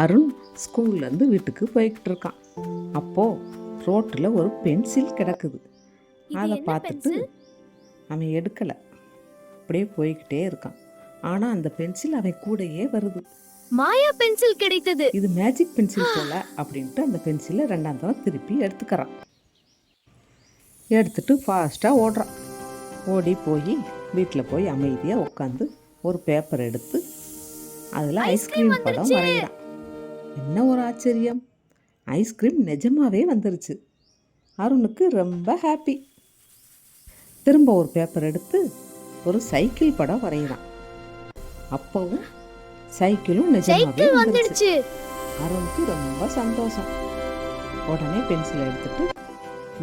அருண் ஸ்கூல்லேருந்து வீட்டுக்கு போய்கிட்டு இருக்கான். அப்போது ரோட்டில் ஒரு பென்சில் கிடக்குது. அதை பார்த்துட்டு அவன் எடுக்கலை, அப்படியே போய்கிட்டே இருக்கான். ஆனால் அந்த பென்சில் அவன் கூடயே வருது. மாயா பென்சில் கிடைத்தது. இது மேஜிக் பென்சில் போல அப்படின்ட்டு அந்த பென்சிலை 2ஆம் தடவை திருப்பி எடுத்துக்கிறான். எடுத்துட்டு ஃபாஸ்ட்டாக ஓடுறான். ஓடி போய் வீட்டில் போய் அமைதியாக உட்காந்து ஒரு பேப்பர் எடுத்து அதில் ஐஸ்கிரீம் படம் வரைகிறான். என்ன ஒரு ஆச்சரியம், ஐஸ்கிரீம் நிஜமாவே வந்துருச்சு. அருணுக்கு ரொம்ப ஹாப்பி. திரும்ப ஒரு பேப்பர் எடுத்து ஒரு சைக்கிள் படம் வரைகிறான். அப்பவும் சைக்கிளும் நிஜமாவே வந்துருச்சு. அருணுக்கு ரொம்ப சந்தோஷம். உடனே பென்சிலை எடுத்துட்டு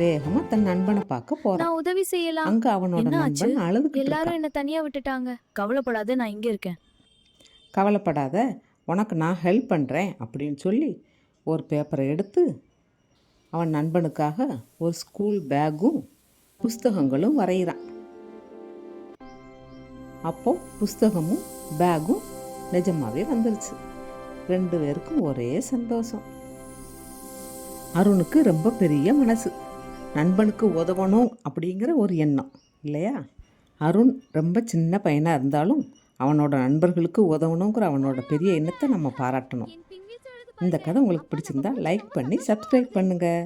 வேகமா தன் நண்பனை பார்க்க போறான். நான் உதவி செய்யலாம். அங்க அவனோட நண்பன் அழுதுகிட்டு எல்லாரும் என்ன தனியா விட்டுட்டாங்க. கவலைப்படாத, நான் இங்க இருக்கேன். கவலைப்படாத, உனக்கு நான் ஹெல்ப் பண்றேன் அப்படின்னு சொல்லி ஒரு பேப்பரை எடுத்து அவன் நண்பனுக்காக ஒரு ஸ்கூல் பேக்கும் புஸ்தகங்களும் வரைகிறான். அப்போ புஸ்தகமும் பேக்கும் நிஜமாவே வந்துருச்சு. 2 பேருக்கும் ஒரே சந்தோஷம். அருணுக்கு ரொம்ப பெரிய மனசு. நண்பனுக்கு உதவணும் அப்படிங்கிற ஒரு எண்ணம் இல்லையா? அருண் ரொம்ப சின்ன பையனாக இருந்தாலும் அவனோட நண்பர்களுக்கு உதவணுங்கிற அவனோட பெரிய எண்ணத்தை நம்ம பாராட்டணும். இந்த கதை உங்களுக்கு பிடிச்சிருந்தா லைக் பண்ணி சப்ஸ்கிரைப் பண்ணுங்கள்.